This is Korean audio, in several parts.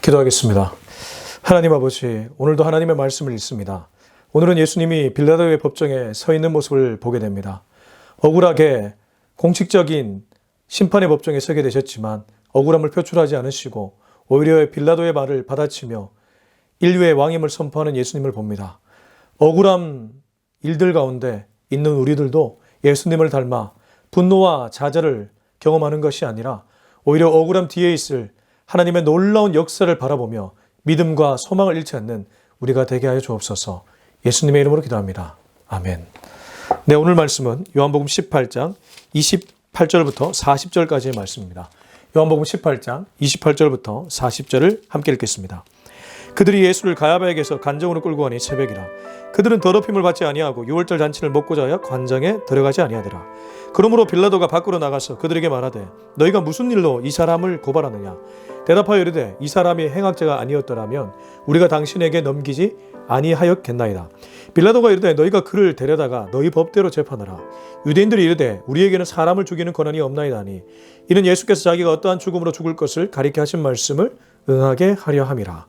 기도하겠습니다. 하나님 아버지, 오늘도 하나님의 말씀을 읽습니다. 오늘은 예수님이 빌라도의 법정에 서 있는 모습을 보게 됩니다. 억울하게 공식적인 심판의 법정에 서게 되셨지만 억울함을 표출하지 않으시고 오히려 빌라도의 말을 받아치며 인류의 왕임을 선포하는 예수님을 봅니다. 억울한 일들 가운데 있는 우리들도 예수님을 닮아 분노와 좌절을 경험하는 것이 아니라 오히려 억울함 뒤에 있을 하나님의 놀라운 역사를 바라보며 믿음과 소망을 잃지 않는 우리가 되게 하여 주옵소서. 예수님의 이름으로 기도합니다. 아멘. 네, 오늘 말씀은 요한복음 18장 28절부터 40절까지의 말씀입니다. 요한복음 18장 28절부터 40절을 함께 읽겠습니다. 그들이 예수를 가야바에게서 간정으로 끌고 가니 새벽이라. 그들은 더럽힘을 받지 아니하고 유월절 잔치를 먹고자 하여 관장에 들어가지 아니하더라. 그러므로 빌라도가 밖으로 나가서 그들에게 말하되 너희가 무슨 일로 이 사람을 고발하느냐. 대답하여 이르되 이 사람이 행악자가 아니었더라면 우리가 당신에게 넘기지 아니하였겠나이다. 빌라도가 이르되 너희가 그를 데려다가 너희 법대로 재판하라. 유대인들이 이르되 우리에게는 사람을 죽이는 권한이 없나이다 하니 이는 예수께서 자기가 어떠한 죽음으로 죽을 것을 가리켜 하신 말씀을 응하게 하려 함이라.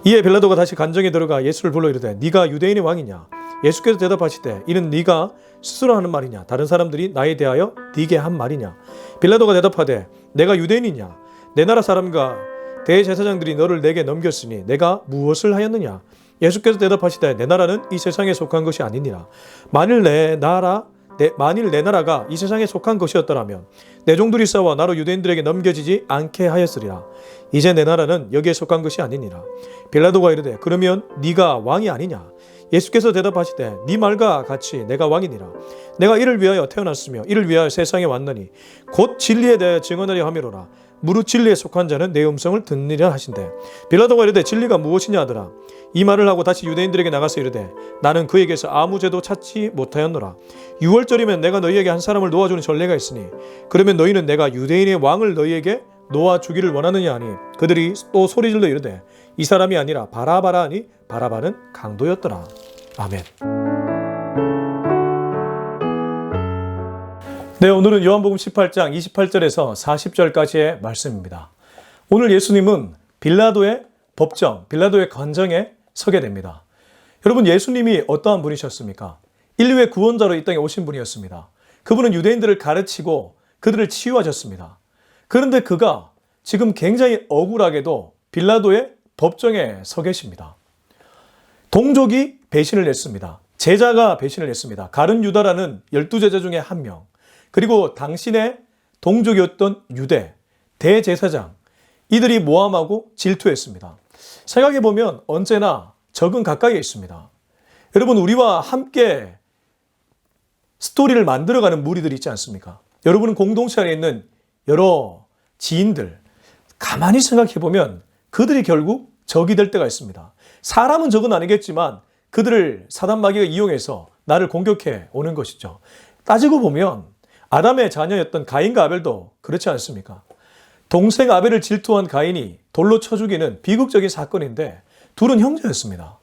이에 빌라도가 다시 간정에 들어가 예수를 불러 이르되 네가 유대인의 왕이냐. 예수께서 대답하시되 이는 네가 스스로 하는 말이냐 다른 사람들이 나에 대하여 네게 한 말이냐. 빌라도가 대답하되 내가 유대인이냐. 내 나라 사람과 대제사장들이 너를 내게 넘겼으니 내가 무엇을 하였느냐. 예수께서 대답하시되 내 나라는 이 세상에 속한 것이 아니니라. 만일 내 나라가 이 세상에 속한 것이었더라면 내 종들이 싸워 나로 유대인들에게 넘겨지지 않게 하였으리라. 이제 내 나라는 여기에 속한 것이 아니니라. 빌라도가 이르되 그러면 네가 왕이 아니냐. 예수께서 대답하시되 네 말과 같이 내가 왕이니라. 내가 이를 위하여 태어났으며 이를 위하여 세상에 왔느니 곧 진리에 대하여 증언하려 함이로라. 무릇 진리에 속한 자는 내 음성을 듣느니라 하신대. 빌라도가 이르되 진리가 무엇이냐 하더라. 이 말을 하고 다시 유대인들에게 나가서 이르되 나는 그에게서 아무 죄도 찾지 못하였노라. 유월절이면 내가 너희에게 한 사람을 놓아주는 전례가 있으니 그러면 너희는 내가 유대인의 왕을 너희에게 놓아주기를 원하느냐 하니 그들이 또 소리질러 이르되 이 사람이 아니라 바라바라 하니 바라바는 강도였더라. 아멘. 네, 오늘은 요한복음 18장 28절에서 40절까지의 말씀입니다. 오늘 예수님은 빌라도의 법정, 빌라도의 관정에 서게 됩니다. 여러분, 예수님이 어떠한 분이셨습니까? 인류의 구원자로 이 땅에 오신 분이었습니다. 그분은 유대인들을 가르치고 그들을 치유하셨습니다. 그런데 그가 지금 굉장히 억울하게도 빌라도의 법정에 서 계십니다. 동족이 배신을 했습니다. 제자가 배신을 했습니다. 가룟 유다라는 12제자 중에 한 명, 그리고 당신의 동족이었던 유대, 대제사장, 이들이 모함하고 질투했습니다. 생각해보면 언제나 적은 가까이에 있습니다. 여러분, 우리와 함께 스토리를 만들어가는 무리들이 있지 않습니까? 여러분은 공동체 안에 있는 여러 지인들, 가만히 생각해보면 그들이 결국 적이 될 때가 있습니다. 사람은 적은 아니겠지만 그들을 사단 마귀가 이용해서 나를 공격해 오는 것이죠. 따지고 보면 아담의 자녀였던 가인과 아벨도 그렇지 않습니까? 동생 아벨을 질투한 가인이 돌로 쳐 죽이는 비극적인 사건인데 둘은 형제였습니다.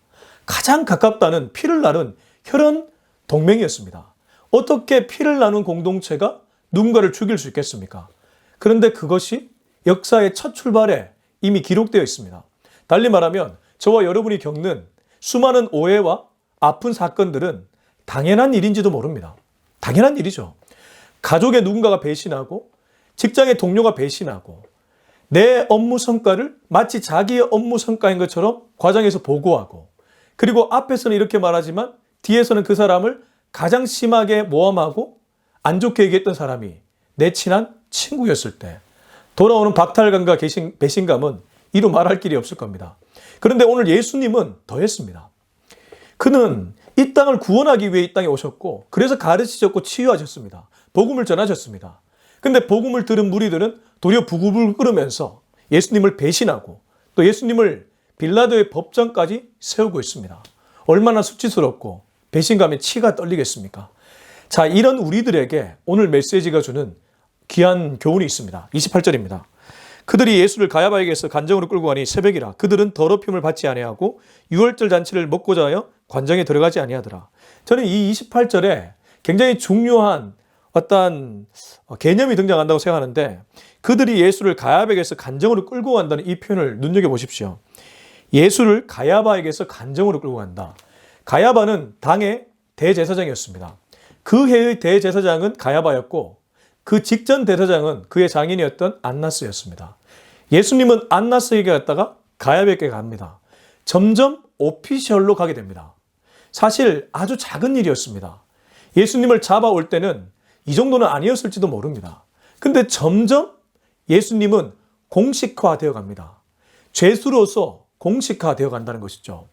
가장 가깝다는 피를 나눈 혈연 동맹이었습니다. 어떻게 피를 나눈 공동체가 누군가를 죽일 수 있겠습니까? 그런데 그것이 역사의 첫 출발에 이미 기록되어 있습니다. 달리 말하면 저와 여러분이 겪는 수많은 오해와 아픈 사건들은 당연한 일인지도 모릅니다. 당연한 일이죠. 가족의 누군가가 배신하고 직장의 동료가 배신하고 내 업무 성과를 마치 자기의 업무 성과인 것처럼 과장해서 보고하고 그리고 앞에서는 이렇게 말하지만 뒤에서는 그 사람을 가장 심하게 모함하고 안 좋게 얘기했던 사람이 내 친한 친구였을 때 돌아오는 박탈감과 배신감은 이루 말할 길이 없을 겁니다. 그런데 오늘 예수님은 더했습니다. 그는 이 땅을 구원하기 위해 이 땅에 오셨고 그래서 가르치셨고 치유하셨습니다. 복음을 전하셨습니다. 근데 복음을 들은 무리들은 도리어 부글부글 끓으면서 예수님을 배신하고 또 예수님을 빌라도의 법정까지 세우고 있습니다. 얼마나 수치스럽고 배신감에 치가 떨리겠습니까? 자, 이런 우리들에게 오늘 메시지가 주는 귀한 교훈이 있습니다. 28절입니다. 그들이 예수를 가야바에게서 간정으로 끌고 가니 새벽이라. 그들은 더럽힘을 받지 아니하고 유월절 잔치를 먹고자 하여 관정에 들어가지 아니하더라. 저는 이 28절에 굉장히 중요한 어떤 개념이 등장한다고 생각하는데 그들이 예수를 가야바에게서 간정으로 끌고 간다는 이 표현을 눈여겨보십시오. 예수를 가야바에게서 간정으로 끌고 간다. 가야바는 당의 대제사장이었습니다. 그 해의 대제사장은 가야바였고 그 직전 대제사장은 그의 장인이었던 안나스였습니다. 예수님은 안나스에게 갔다가 가야바에게 갑니다. 점점 오피셜로 가게 됩니다. 사실 아주 작은 일이었습니다. 예수님을 잡아올 때는 이 정도는 아니었을지도 모릅니다. 근데 점점 예수님은 공식화되어 갑니다. 죄수로서 공식화되어 간다는 것이죠.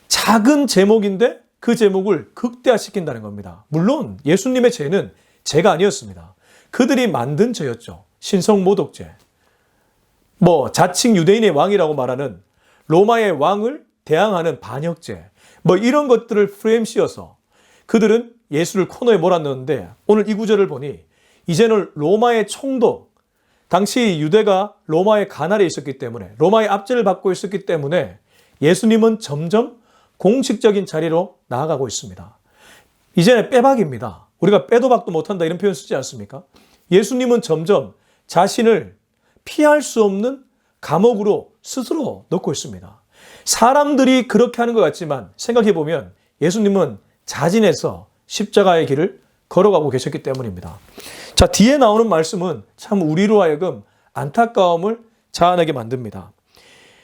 작은 제목인데 그 제목을 극대화시킨다는 겁니다. 물론 예수님의 죄는 죄가 아니었습니다. 그들이 만든 죄였죠. 신성모독죄. 자칭 유대인의 왕이라고 말하는 로마의 왕을 대항하는 반역죄. 이런 것들을 프레임 씌워서 그들은 예수를 코너에 몰아넣는데 오늘 이 구절을 보니 이제는 로마의 총독, 당시 유대가 로마의 관할에 있었기 때문에 로마의 압제를 받고 있었기 때문에 예수님은 점점 공식적인 자리로 나아가고 있습니다. 이제는 빼박입니다. 우리가 빼도 박도 못한다 이런 표현 쓰지 않습니까? 예수님은 점점 자신을 피할 수 없는 감옥으로 스스로 넣고 있습니다. 사람들이 그렇게 하는 것 같지만 생각해보면 예수님은 자진해서 십자가의 길을 걸어가고 계셨기 때문입니다. 자, 뒤에 나오는 말씀은 참 우리로 하여금 안타까움을 자아내게 만듭니다.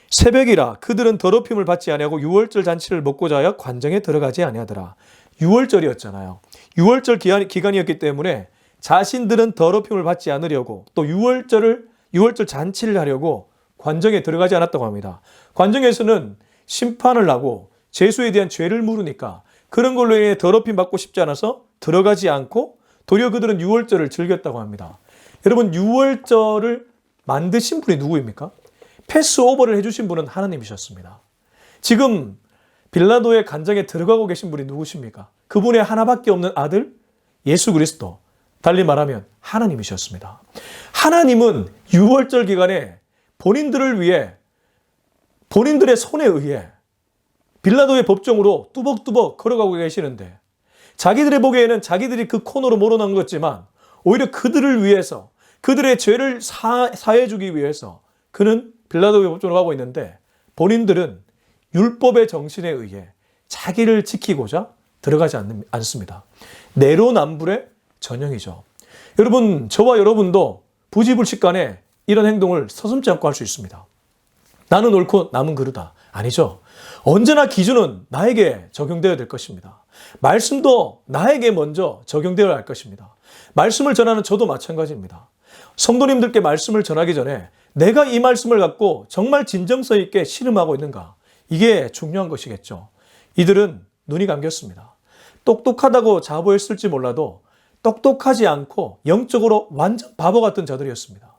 새벽이라 그들은 더럽힘을 받지 아니하고 유월절 잔치를 먹고자 하여 관정에 들어가지 아니하더라. 유월절이었잖아요. 유월절 기간이었기 때문에 자신들은 더럽힘을 받지 않으려고 또 유월절 잔치를 하려고 관정에 들어가지 않았다고 합니다. 관정에서는 심판을 하고 죄수에 대한 죄를 물으니까 그런 걸로 인해 더럽힘 받고 싶지 않아서 들어가지 않고 도리어 그들은 유월절을 즐겼다고 합니다. 여러분, 유월절을 만드신 분이 누구입니까? 패스오버를 해주신 분은 하나님이셨습니다. 지금 빌라도의 관정에 들어가고 계신 분이 누구십니까? 그분의 하나밖에 없는 아들 예수 그리스도, 달리 말하면 하나님이셨습니다. 하나님은 유월절 기간에 본인들을 위해 본인들의 손에 의해 빌라도의 법정으로 뚜벅뚜벅 걸어가고 계시는데 자기들의 보기에는 자기들이 그 코너로 몰아넣은 것지만 오히려 그들을 위해서 그들의 죄를 사해주기 위해서 그는 빌라도의 법정으로 가고 있는데 본인들은 율법의 정신에 의해 자기를 지키고자 들어가지 않습니다. 내로남불의 전형이죠. 여러분, 저와 여러분도 부지불식간에 이런 행동을 서슴지 않고 할 수 있습니다. 나는 옳고 남은 그르다. 아니죠. 언제나 기준은 나에게 적용되어야 될 것입니다. 말씀도 나에게 먼저 적용되어야 할 것입니다. 말씀을 전하는 저도 마찬가지입니다. 성도님들께 말씀을 전하기 전에 내가 이 말씀을 갖고 정말 진정성 있게 실험하고 있는가? 이게 중요한 것이겠죠. 이들은 눈이 감겼습니다. 똑똑하다고 자부했을지 몰라도 똑똑하지 않고 영적으로 완전 바보 같은 자들이었습니다.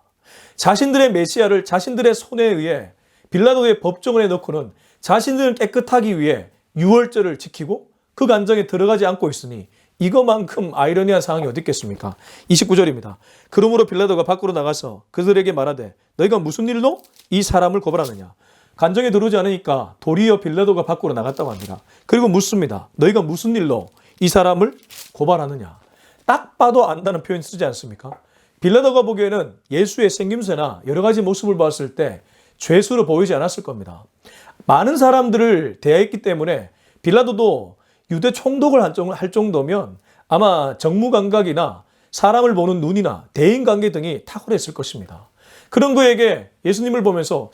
자신들의 메시아를 자신들의 손에 의해 빌라도의 법정원에 넣고는 자신들은 깨끗하기 위해 유월절을 지키고 그 관정에 들어가지 않고 있으니 이거만큼 아이러니한 상황이 어디 있겠습니까? 29절입니다. 그러므로 빌라도가 밖으로 나가서 그들에게 말하되 너희가 무슨 일로 이 사람을 고발하느냐? 관정에 들어오지 않으니까 도리어 빌라도가 밖으로 나갔다고 합니다. 그리고 묻습니다. 너희가 무슨 일로 이 사람을 고발하느냐? 딱 봐도 안다는 표현 쓰지 않습니까? 빌라도가 보기에는 예수의 생김새나 여러 가지 모습을 봤을 때 죄수로 보이지 않았을 겁니다. 많은 사람들을 대했기 때문에 빌라도도 유대 총독을 할 정도면 아마 정무감각이나 사람을 보는 눈이나 대인관계 등이 탁월했을 것입니다. 그런 그에게 예수님을 보면서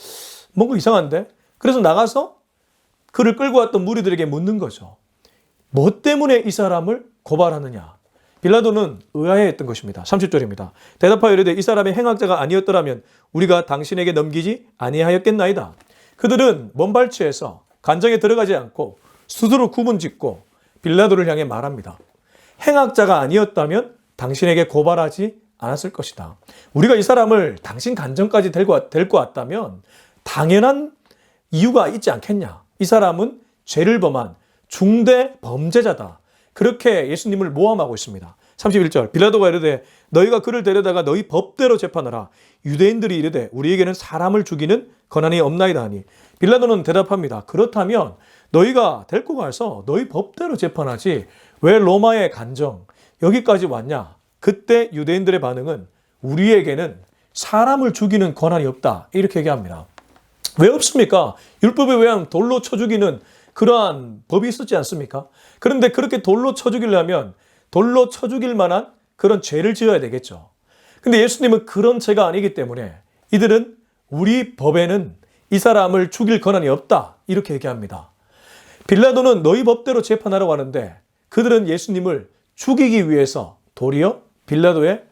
뭔가 이상한데? 그래서 나가서 그를 끌고 왔던 무리들에게 묻는 거죠. 뭐 때문에 이 사람을 고발하느냐? 빌라도는 의아해했던 것입니다. 30절입니다. 대답하여 이르되 이 사람이 행악자가 아니었더라면 우리가 당신에게 넘기지 아니하였겠나이다. 그들은 먼발치에서 관정에 들어가지 않고 스스로 구분짓고 빌라도를 향해 말합니다. 행악자가 아니었다면 당신에게 고발하지 않았을 것이다. 우리가 이 사람을 당신 관정까지 데리고 왔다면 당연한 이유가 있지 않겠냐. 이 사람은 죄를 범한 중대 범죄자다. 그렇게 예수님을 모함하고 있습니다. 31절 빌라도가 이르되 너희가 그를 데려다가 너희 법대로 재판하라. 유대인들이 이르되 우리에게는 사람을 죽이는 권한이 없나이다 하니 빌라도는 대답합니다. 그렇다면 너희가 데리고 가서 너희 법대로 재판하지 왜 로마의 관정 여기까지 왔냐? 그때 유대인들의 반응은 우리에게는 사람을 죽이는 권한이 없다. 이렇게 얘기합니다. 왜 없습니까? 율법에 의하면 돌로 쳐 죽이는 그러한 법이 있었지 않습니까? 그런데 그렇게 돌로 쳐 죽이려면 돌로 쳐 죽일 만한 그런 죄를 지어야 되겠죠. 근데 예수님은 그런 죄가 아니기 때문에 이들은 우리 법에는 이 사람을 죽일 권한이 없다. 이렇게 얘기합니다. 빌라도는 너희 법대로 재판하라고 하는데 그들은 예수님을 죽이기 위해서 도리어 빌라도의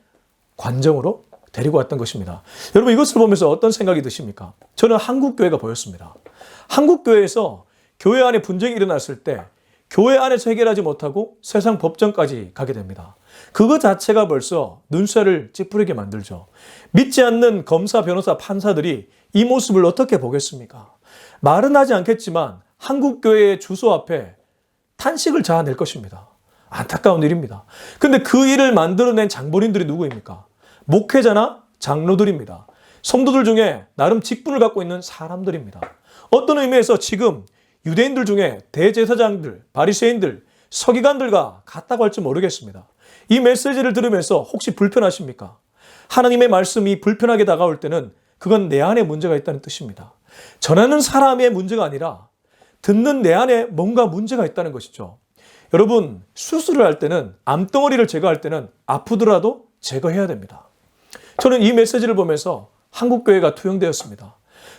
관정으로 데리고 왔던 것입니다. 여러분 이것을 보면서 어떤 생각이 드십니까? 저는 한국교회가 보였습니다. 한국교회에서 교회 안에 분쟁이 일어났을 때 교회 안에서 해결하지 못하고 세상 법정까지 가게 됩니다. 그거 자체가 벌써 눈살을 찌푸리게 만들죠. 믿지 않는 검사, 변호사, 판사들이 이 모습을 어떻게 보겠습니까? 말은 하지 않겠지만 한국교회의 주소 앞에 탄식을 자아낼 것입니다. 안타까운 일입니다. 근데 그 일을 만들어낸 장본인들이 누구입니까? 목회자나 장로들입니다. 성도들 중에 나름 직분을 갖고 있는 사람들입니다. 어떤 의미에서 지금 유대인들 중에 대제사장들, 바리새인들, 서기관들과 같다고 할지 모르겠습니다. 이 메시지를 들으면서 혹시 불편하십니까? 하나님의 말씀이 불편하게 다가올 때는 그건 내 안에 문제가 있다는 뜻입니다. 전하는 사람의 문제가 아니라 듣는 내 안에 뭔가 문제가 있다는 것이죠. 여러분, 수술을 할 때는 암덩어리를 제거할 때는 아프더라도 제거해야 됩니다. 저는 이 메시지를 보면서 한국교회가 투영되었습니다.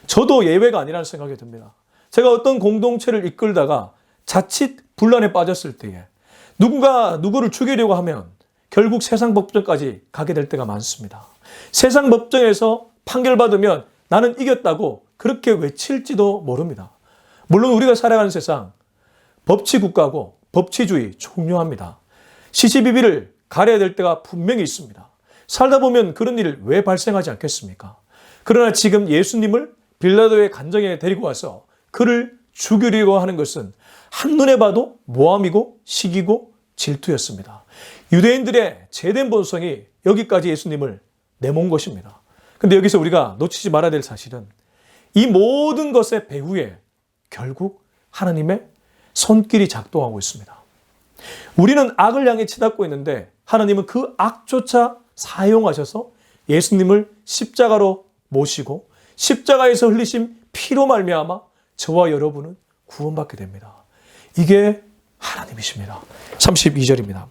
저도 예외가 아니라는 생각이 듭니다. 제가 어떤 공동체를 이끌다가 자칫 분란에 빠졌을 때에 누군가 누구를 죽이려고 하면 결국 세상 법정까지 가게 될 때가 많습니다. 세상 법정에서 판결받으면 나는 이겼다고 그렇게 외칠지도 모릅니다. 물론 우리가 살아가는 세상 법치국가고 법치주의 중요합니다. 시시비비를 가려야 될 때가 분명히 있습니다. 살다 보면 그런 일이 왜 발생하지 않겠습니까? 그러나 지금 예수님을 빌라도의 관정에 데리고 와서 그를 죽이려고 하는 것은 한눈에 봐도 모함이고 시기고 질투였습니다. 유대인들의 죄된 본성이 여기까지 예수님을 내몬 것입니다. 근데 여기서 우리가 놓치지 말아야 될 사실은 이 모든 것의 배후에 결국 하나님의 손길이 작동하고 있습니다. 우리는 악을 향해 치닫고 있는데 하나님은 그 악조차 사용하셔서 예수님을 십자가로 모시고 십자가에서 흘리신 피로 말미암아 저와 여러분은 구원받게 됩니다. 이게 하나님이십니다. 32절입니다.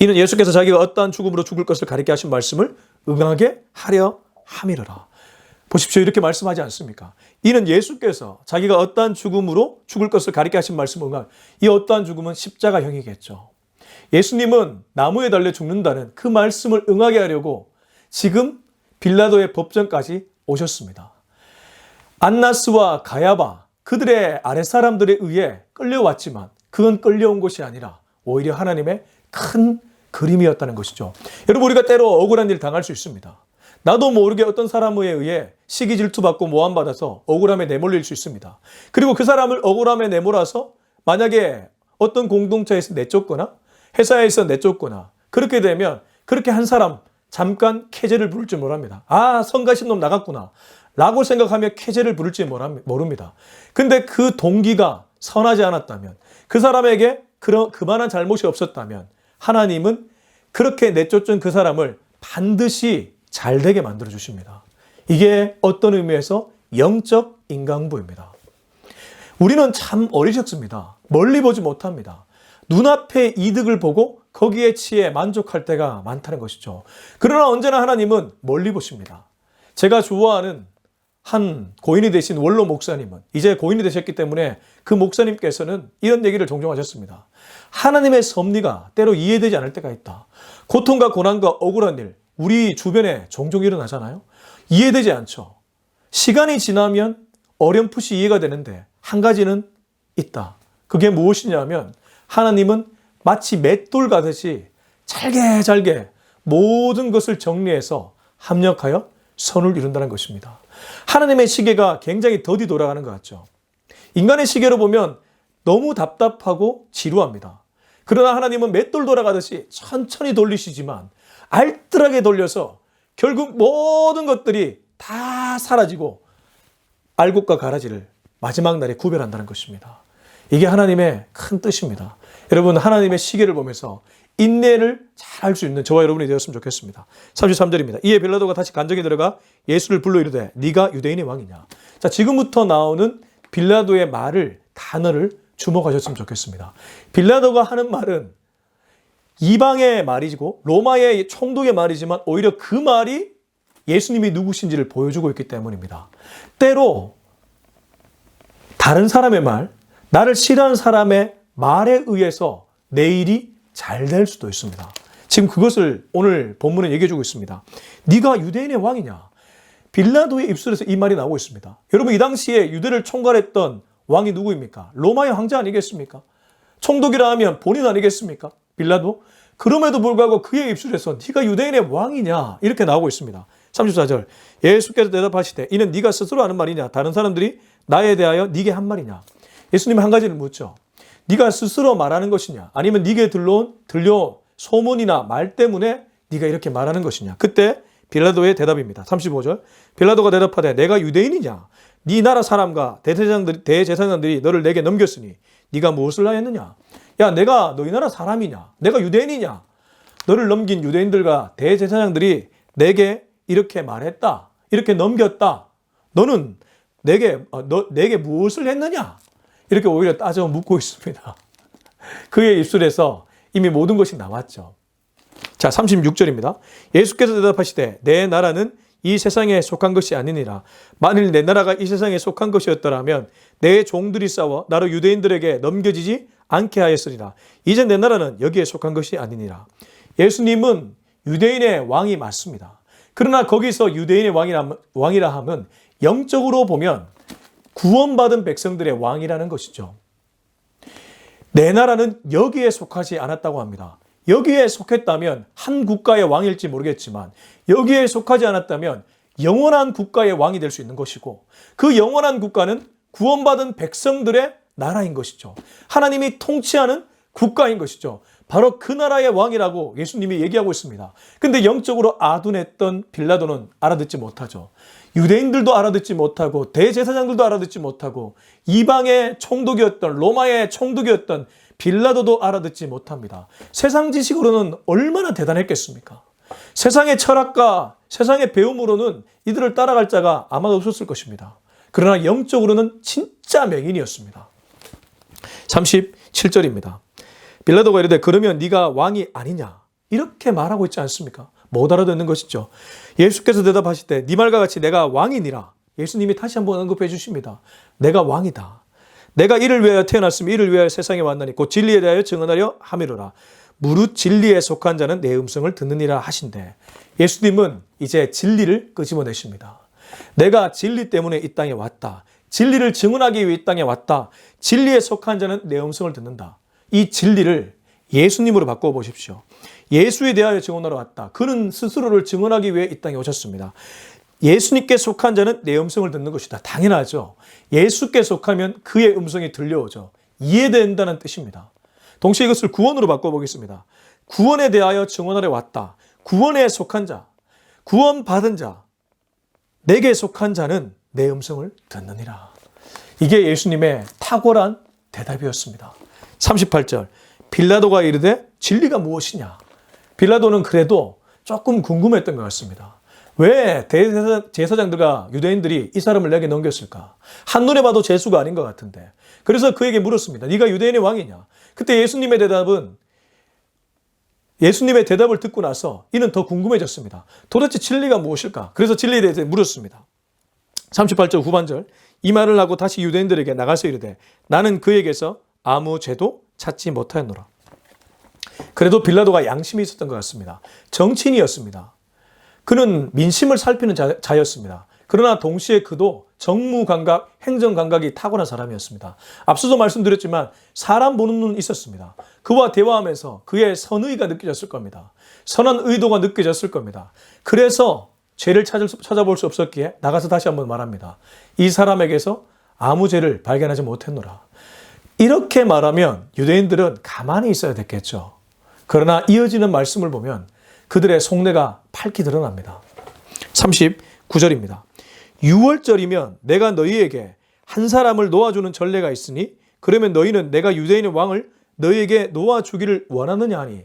이는 예수께서 자기가 어떠한 죽음으로 죽을 것을 가리켜 하신 말씀을 응하게 하려 함이로라. 보십시오. 이렇게 말씀하지 않습니까? 이는 예수께서 자기가 어떠한 죽음으로 죽을 것을 가리켜 하신 말씀을 응하게. 이 어떠한 죽음은 십자가형이겠죠. 예수님은 나무에 달려 죽는다는 그 말씀을 응하게 하려고 지금 빌라도의 법정까지 오셨습니다. 안나스와 가야바 그들의 아랫사람들에 의해 끌려왔지만 그건 끌려온 것이 아니라 오히려 하나님의 큰 그림이었다는 것이죠. 여러분 우리가 때로 억울한 일 당할 수 있습니다. 나도 모르게 어떤 사람에 의해 시기 질투받고 모함받아서 억울함에 내몰릴 수 있습니다. 그리고 그 사람을 억울함에 내몰아서 만약에 어떤 공동체에서 내쫓거나 회사에서 내쫓거나 그렇게 되면 그렇게 한 사람 잠깐 쾌재를 부를 줄 모릅니다. 아, 성가신 놈 나갔구나 라고 생각하며 쾌재를 부를지 모릅니다. 근데 그 동기가 선하지 않았다면 그 사람에게 그만한 잘못이 없었다면 하나님은 그렇게 내쫓은 그 사람을 반드시 잘 되게 만들어 주십니다. 이게 어떤 의미에서 영적 인간부입니다. 우리는 참 어리석습니다. 멀리 보지 못합니다. 눈앞의 이득을 보고 거기에 치에 만족할 때가 많다는 것이죠. 그러나 언제나 하나님은 멀리 보십니다. 제가 좋아하는 한 고인이 되신 원로 목사님은 이제 고인이 되셨기 때문에 그 목사님께서는 이런 얘기를 종종 하셨습니다. 하나님의 섭리가 때로 이해되지 않을 때가 있다. 고통과 고난과 억울한 일 우리 주변에 종종 일어나잖아요. 이해되지 않죠. 시간이 지나면 어렴풋이 이해가 되는데 한 가지는 있다. 그게 무엇이냐면 하나님은 마치 맷돌 가듯이 잘게 모든 것을 정리해서 합력하여 선을 이룬다는 것입니다. 하나님의 시계가 굉장히 더디 돌아가는 것 같죠. 인간의 시계로 보면 너무 답답하고 지루합니다. 그러나 하나님은 맷돌 돌아가듯이 천천히 돌리시지만 알뜰하게 돌려서 결국 모든 것들이 다 사라지고 알곡과 가라지를 마지막 날에 구별한다는 것입니다. 이게 하나님의 큰 뜻입니다. 여러분 하나님의 시계를 보면서 인내를 잘 할 수 있는 저와 여러분이 되었으면 좋겠습니다. 33절입니다. 이에 빌라도가 다시 관정에 들어가 예수를 불러 이르되 네가 유대인의 왕이냐. 자, 지금부터 나오는 빌라도의 말을, 단어를 주목하셨으면 좋겠습니다. 빌라도가 하는 말은 이방의 말이고 로마의 총독의 말이지만 오히려 그 말이 예수님이 누구신지를 보여주고 있기 때문입니다. 때로 다른 사람의 말, 나를 싫어하는 사람의 말에 의해서 내 일이 잘 될 수도 있습니다. 지금 그것을 오늘 본문에 얘기해 주고 있습니다. 네가 유대인의 왕이냐? 빌라도의 입술에서 이 말이 나오고 있습니다. 여러분, 이 당시에 유대를 총괄했던 왕이 누구입니까? 로마의 황제 아니겠습니까? 총독이라 하면 본인 아니겠습니까? 빌라도? 그럼에도 불구하고 그의 입술에서 네가 유대인의 왕이냐? 이렇게 나오고 있습니다. 34절. 예수께서 대답하시되 이는 네가 스스로 하는 말이냐? 다른 사람들이 나에 대하여 네게 한 말이냐? 예수님이 한 가지를 묻죠. 네가 스스로 말하는 것이냐? 아니면 네게 들려온 소문이나 말 때문에 네가 이렇게 말하는 것이냐? 그때 빌라도의 대답입니다. 35절. 빌라도가 대답하되 내가 유대인이냐? 네 나라 사람과 대제사장들이 너를 내게 넘겼으니 네가 무엇을 하였느냐? 야, 내가 너희 나라 사람이냐? 내가 유대인이냐? 너를 넘긴 유대인들과 대제사장들이 내게 이렇게 말했다. 이렇게 넘겼다. 너는 내게 무엇을 했느냐? 이렇게 오히려 따져 묻고 있습니다. 그의 입술에서 이미 모든 것이 나왔죠. 자, 36절입니다. 예수께서 대답하시되 내 나라는 이 세상에 속한 것이 아니니라. 만일 내 나라가 이 세상에 속한 것이었더라면 내 종들이 싸워 나로 유대인들에게 넘겨지지 않게 하였으리라. 이제 내 나라는 여기에 속한 것이 아니니라. 예수님은 유대인의 왕이 맞습니다. 그러나 거기서 유대인의 왕이라 하면 영적으로 보면 구원받은 백성들의 왕이라는 것이죠. 내 나라는 여기에 속하지 않았다고 합니다. 여기에 속했다면 한 국가의 왕일지 모르겠지만 여기에 속하지 않았다면 영원한 국가의 왕이 될 수 있는 것이고 그 영원한 국가는 구원받은 백성들의 나라인 것이죠. 하나님이 통치하는 국가인 것이죠. 바로 그 나라의 왕이라고 예수님이 얘기하고 있습니다. 근데 영적으로 아둔했던 빌라도는 알아듣지 못하죠. 유대인들도 알아듣지 못하고 대제사장들도 알아듣지 못하고 이방의 총독이었던 로마의 총독이었던 빌라도도 알아듣지 못합니다. 세상 지식으로는 얼마나 대단했겠습니까? 세상의 철학과 세상의 배움으로는 이들을 따라갈 자가 아마도 없었을 것입니다. 그러나 영적으로는 진짜 맹인이었습니다. 37절입니다. 빌라도가 이르되 그러면 네가 왕이 아니냐? 이렇게 말하고 있지 않습니까? 못 알아듣는 것이죠. 예수께서 대답하실 때 네 말과 같이 내가 왕이니라. 예수님이 다시 한번 언급해 주십니다. 내가 왕이다. 내가 이를 위하여 태어났으며 이를 위하여 세상에 왔나니 곧 진리에 대하여 증언하려 함이로라. 무릇 진리에 속한 자는 내 음성을 듣느니라 하신대. 예수님은 이제 진리를 끄집어내십니다. 내가 진리 때문에 이 땅에 왔다. 진리를 증언하기 위해 이 땅에 왔다. 진리에 속한 자는 내 음성을 듣는다. 이 진리를 예수님으로 바꿔보십시오. 예수에 대하여 증언하러 왔다. 그는 스스로를 증언하기 위해 이 땅에 오셨습니다. 예수님께 속한 자는 내 음성을 듣는 것이다. 당연하죠. 예수께 속하면 그의 음성이 들려오죠. 이해된다는 뜻입니다. 동시에 이것을 구원으로 바꿔보겠습니다. 구원에 대하여 증언하러 왔다. 구원에 속한 자, 구원받은 자, 내게 속한 자는 내 음성을 듣느니라. 이게 예수님의 탁월한 대답이었습니다. 38절. 빌라도가 이르되 진리가 무엇이냐? 빌라도는 그래도 조금 궁금했던 것 같습니다. 왜 대제사장들과 유대인들이 이 사람을 내게 넘겼을까? 한눈에 봐도 죄수가 아닌 것 같은데. 그래서 그에게 물었습니다. 네가 유대인의 왕이냐? 그때 예수님의 대답을 듣고 나서 이는 더 궁금해졌습니다. 도대체 진리가 무엇일까? 그래서 진리에 대해서 물었습니다. 38절 후반절. 이 말을 하고 다시 유대인들에게 나가서 이르되 나는 그에게서 아무 죄도 찾지 못하였노라. 그래도 빌라도가 양심이 있었던 것 같습니다. 정치인이었습니다. 그는 민심을 살피는 자였습니다. 그러나 동시에 그도 정무감각, 행정감각이 탁월한 사람이었습니다. 앞서도 말씀드렸지만 사람 보는 눈은 있었습니다. 그와 대화하면서 그의 선의가 느껴졌을 겁니다. 선한 의도가 느껴졌을 겁니다. 그래서 죄를 찾아볼 수 없었기에 나가서 다시 한번 말합니다. 이 사람에게서 아무 죄를 발견하지 못했노라. 이렇게 말하면 유대인들은 가만히 있어야 됐겠죠. 그러나 이어지는 말씀을 보면 그들의 속내가 밝히 드러납니다. 39절입니다. 6월절이면 내가 너희에게 한 사람을 놓아주는 전례가 있으니 그러면 너희는 내가 유대인의 왕을 너희에게 놓아주기를 원하느냐 하니.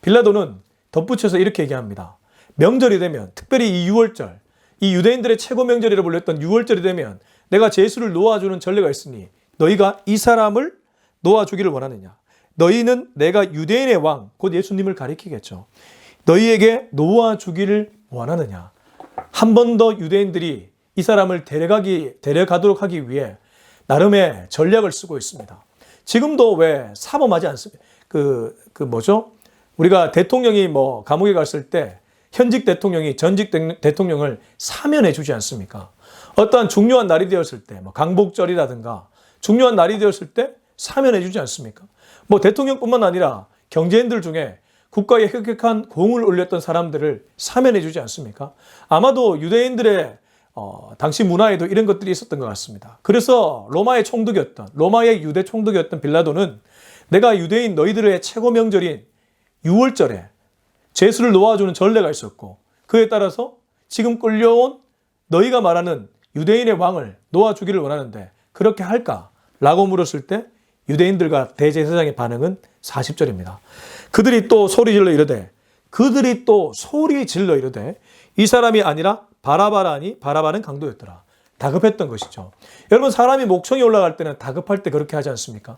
빌라도는 덧붙여서 이렇게 얘기합니다. 명절이 되면, 특별히 이 6월절, 이 유대인들의 최고 명절이라 불렸던 6월절이 되면 내가 예수를 놓아주는 전례가 있으니 너희가 이 사람을 놓아주기를 원하느냐. 너희는 내가 유대인의 왕, 곧 예수님을 가리키겠죠. 너희에게 놓아주기를 원하느냐. 한 번 더 유대인들이 이 사람을 데려가도록 하기 위해 나름의 전략을 쓰고 있습니다. 지금도 왜 사범하지 않습니까? 우리가 대통령이 감옥에 갔을 때 현직 대통령이 전직 대통령을 사면해 주지 않습니까? 어떠한 중요한 날이 되었을 때, 강복절이라든가 중요한 날이 되었을 때 사면해 주지 않습니까? 대통령뿐만 아니라 경제인들 중에 국가에 혁혁한 공을 올렸던 사람들을 사면해 주지 않습니까? 아마도 유대인들의 당시 문화에도 이런 것들이 있었던 것 같습니다. 그래서 로마의 유대 총독이었던 빌라도는 내가 유대인 너희들의 최고 명절인 6월절에 예수를 놓아주는 전례가 있었고 그에 따라서 지금 끌려온 너희가 말하는 유대인의 왕을 놓아주기를 원하는데 그렇게 할까? 라고 물었을 때 유대인들과 대제사장의 반응은 40절입니다. 그들이 또 소리 질러 이르되 이 사람이 아니라 바라바라니 바라바는 강도였더라. 다급했던 것이죠. 여러분, 사람이 목청이 올라갈 때는 다급할 때 그렇게 하지 않습니까?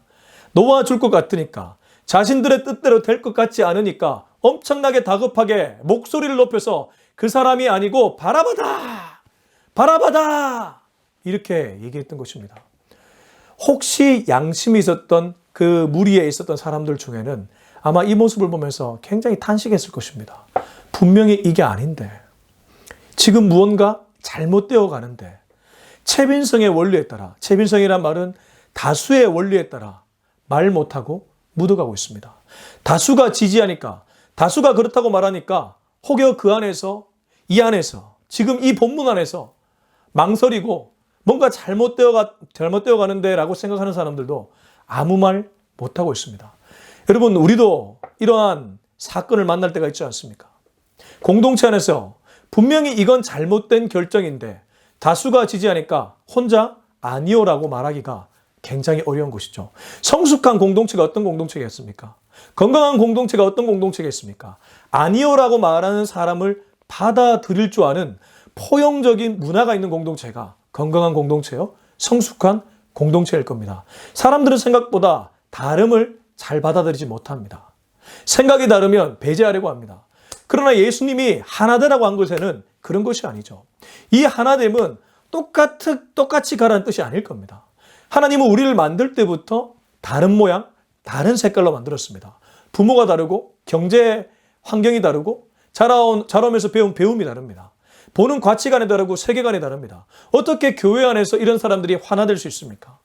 놓아줄 것 같으니까, 자신들의 뜻대로 될 것 같지 않으니까 엄청나게 다급하게 목소리를 높여서 그 사람이 아니고 바라바다! 바라바다! 이렇게 얘기했던 것입니다. 혹시 양심이 있었던 그 무리에 있었던 사람들 중에는 아마 이 모습을 보면서 굉장히 탄식했을 것입니다. 분명히 이게 아닌데, 지금 무언가 잘못되어 가는데, 채빈성의 원리에 따라, 채빈성이란 말은 다수의 원리에 따라 말 못하고 묻어가고 있습니다. 다수가 지지하니까, 다수가 그렇다고 말하니까 혹여 그 안에서, 이 안에서, 지금 이 본문 안에서 망설이고 뭔가 잘못되어 가는데 라고 생각하는 사람들도 아무 말 못하고 있습니다. 여러분, 우리도 이러한 사건을 만날 때가 있지 않습니까? 공동체 안에서 분명히 이건 잘못된 결정인데 다수가 지지하니까 혼자 아니오라고 말하기가 굉장히 어려운 것이죠. 성숙한 공동체가 어떤 공동체겠습니까? 건강한 공동체가 어떤 공동체겠습니까? 아니오라고 말하는 사람을 받아들일 줄 아는 포용적인 문화가 있는 공동체가 건강한 공동체요, 성숙한 공동체일 겁니다. 사람들은 생각보다 다름을 잘 받아들이지 못합니다. 생각이 다르면 배제하려고 합니다. 그러나 예수님이 하나되라고 한 것에는 그런 것이 아니죠. 이 하나됨은 똑같이 가라는 뜻이 아닐 겁니다. 하나님은 우리를 만들 때부터 다른 모양, 다른 색깔로 만들었습니다. 부모가 다르고 경제 환경이 다르고 자라오면서 배운 배움이 다릅니다. 보는 가치관이 다르고 세계관이 다릅니다. 어떻게 교회 안에서 이런 사람들이 하나될 수 있습니까?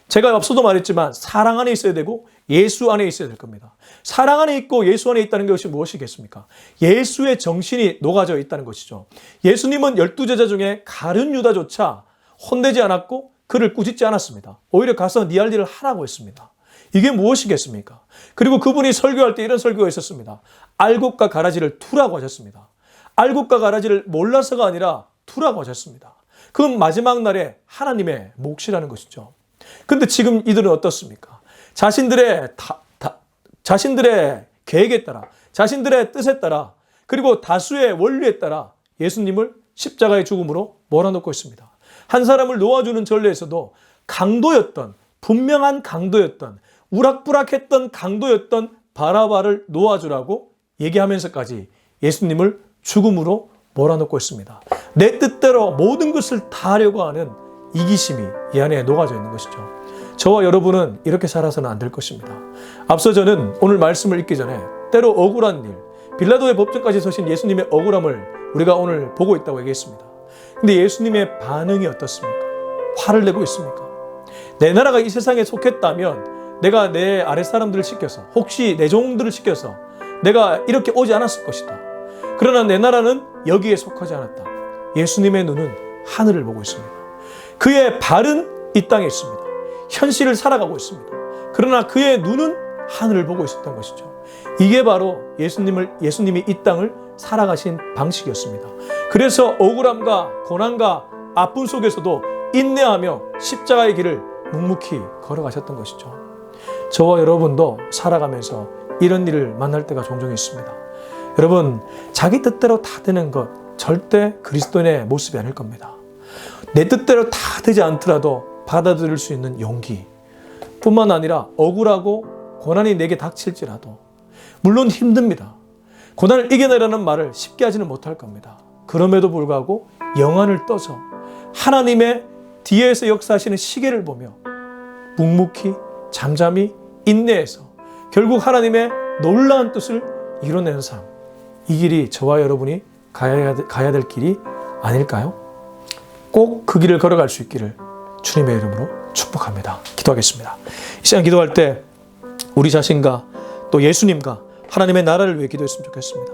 제가 앞서도 말했지만 사랑 안에 있어야 되고 예수 안에 있어야 될 겁니다. 사랑 안에 있고 예수 안에 있다는 것이 무엇이겠습니까? 예수의 정신이 녹아져 있다는 것이죠. 예수님은 12제자 중에 가룟 유다조차 혼내지 않았고 그를 꾸짖지 않았습니다. 오히려 가서 네 할 일을 하라고 했습니다. 이게 무엇이겠습니까? 그리고 그분이 설교할 때 이런 설교가 있었습니다. 알곡과 가라지를 두라고 하셨습니다. 알곡과 가라지를 몰라서가 아니라 두라고 하셨습니다. 그건 마지막 날에 하나님의 몫이라는 것이죠. 근데 지금 이들은 어떻습니까? 자신들의 계획에 따라, 자신들의 뜻에 따라, 그리고 다수의 원리에 따라 예수님을 십자가의 죽음으로 몰아넣고 있습니다. 한 사람을 놓아주는 전례에서도 분명한 강도였던, 우락부락했던 강도였던 바라바를 놓아주라고 얘기하면서까지 예수님을 죽음으로 몰아넣고 있습니다. 내 뜻대로 모든 것을 다 하려고 하는 이기심이 이 안에 녹아져 있는 것이죠. 저와 여러분은 이렇게 살아서는 안 될 것입니다. 앞서 저는 오늘 말씀을 읽기 전에 때로 억울한 일, 빌라도의 법정까지 서신 예수님의 억울함을 우리가 오늘 보고 있다고 얘기했습니다. 근데 예수님의 반응이 어떻습니까? 화를 내고 있습니까? 내 나라가 이 세상에 속했다면 내가 내 아랫사람들을 시켜서, 혹시 내 종들을 시켜서 내가 이렇게 오지 않았을 것이다. 그러나 내 나라는 여기에 속하지 않았다. 예수님의 눈은 하늘을 보고 있습니다. 그의 발은 이 땅에 있습니다. 현실을 살아가고 있습니다. 그러나 그의 눈은 하늘을 보고 있었던 것이죠. 이게 바로 예수님이 이 땅을 살아가신 방식이었습니다. 그래서 억울함과 고난과 아픔 속에서도 인내하며 십자가의 길을 묵묵히 걸어가셨던 것이죠. 저와 여러분도 살아가면서 이런 일을 만날 때가 종종 있습니다. 여러분, 자기 뜻대로 다 되는 것 절대 그리스도인의 모습이 아닐 겁니다. 내 뜻대로 다 되지 않더라도 받아들일 수 있는 용기 뿐만 아니라 억울하고 고난이 내게 닥칠지라도 물론 힘듭니다. 고난을 이겨내라는 말을 쉽게 하지는 못할 겁니다. 그럼에도 불구하고 영안을 떠서 하나님의 뒤에서 역사하시는 시계를 보며 묵묵히 잠잠히 인내해서 결국 하나님의 놀라운 뜻을 이뤄내는 삶, 이 길이 저와 여러분이 가야 될 길이 아닐까요? 꼭 그 길을 걸어갈 수 있기를 주님의 이름으로 축복합니다. 기도하겠습니다. 이 시간 기도할 때 우리 자신과 또 예수님과 하나님의 나라를 위해 기도했으면 좋겠습니다.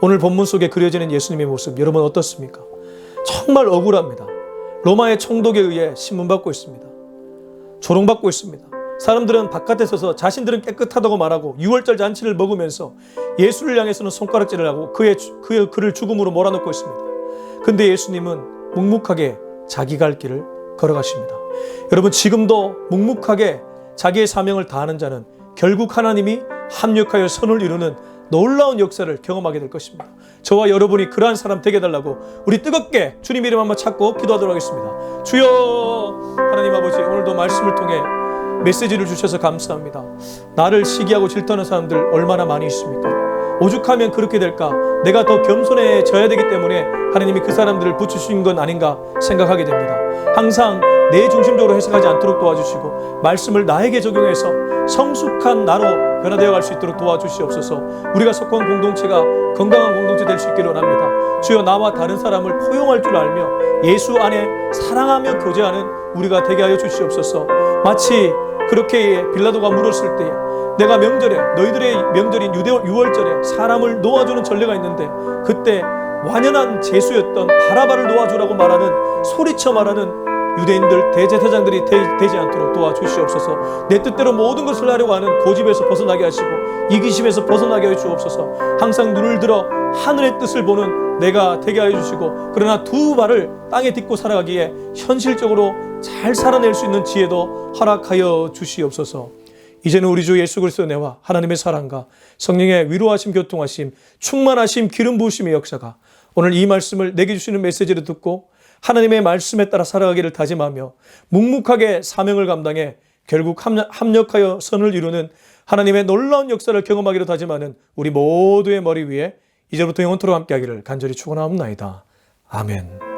오늘 본문 속에 그려지는 예수님의 모습 여러분 어떻습니까? 정말 억울합니다. 로마의 총독에 의해 신문받고 있습니다. 조롱받고 있습니다. 사람들은 바깥에 서서 자신들은 깨끗하다고 말하고 6월절 잔치를 먹으면서 예수를 향해서는 손가락질을 하고 그를 죽음으로 몰아넣고 있습니다. 근데 예수님은 묵묵하게 자기 갈 길을 걸어가십니다. 여러분, 지금도 묵묵하게 자기의 사명을 다하는 자는 결국 하나님이 합력하여 선을 이루는 놀라운 역사를 경험하게 될 것입니다. 저와 여러분이 그러한 사람 되게 해달라고 우리 뜨겁게 주님 이름 한번 찾고 기도하도록 하겠습니다. 주여, 하나님 아버지, 오늘도 말씀을 통해 메시지를 주셔서 감사합니다. 나를 시기하고 질투하는 사람들 얼마나 많이 있습니까? 오죽하면 그렇게 될까? 내가 더 겸손해져야 되기 때문에 하나님이 그 사람들을 붙이신 건 아닌가 생각하게 됩니다. 항상 내 중심적으로 해석하지 않도록 도와주시고 말씀을 나에게 적용해서 성숙한 나로 변화되어 갈 수 있도록 도와주시옵소서. 우리가 속한 공동체가 건강한 공동체 될 수 있기를 원합니다. 주여, 나와 다른 사람을 포용할 줄 알며 예수 안에 사랑하며 교제하는 우리가 되게 하여 주시옵소서. 마치 그렇게 빌라도가 물었을 때 내가 명절에 너희들의 명절인 유월절에 사람을 놓아주는 전례가 있는데 그때 완연한 제수였던 바라바를 놓아주라고 말하는, 소리쳐 말하는 유대인들 대제사장들이 되지 않도록 도와주시옵소서. 내 뜻대로 모든 것을 하려고 하는 고집에서 벗어나게 하시고 이기심에서 벗어나게 해 주옵소서. 항상 눈을 들어 하늘의 뜻을 보는 내가 되게 하여 주시고, 그러나 두 발을 땅에 딛고 살아가기에 현실적으로 잘 살아낼 수 있는 지혜도 허락하여 주시옵소서. 이제는 우리 주 예수 그리스도의 은혜와 하나님의 사랑과 성령의 위로하심, 교통하심, 충만하심, 기름 부으심의 역사가 오늘 이 말씀을 내게 주시는 메시지를 듣고 하나님의 말씀에 따라 살아가기를 다짐하며 묵묵하게 사명을 감당해 결국 합력하여 선을 이루는 하나님의 놀라운 역사를 경험하기로 다짐하는 우리 모두의 머리 위에 이제부터 영원토록 함께하기를 간절히 축원하옵나이다. 아멘.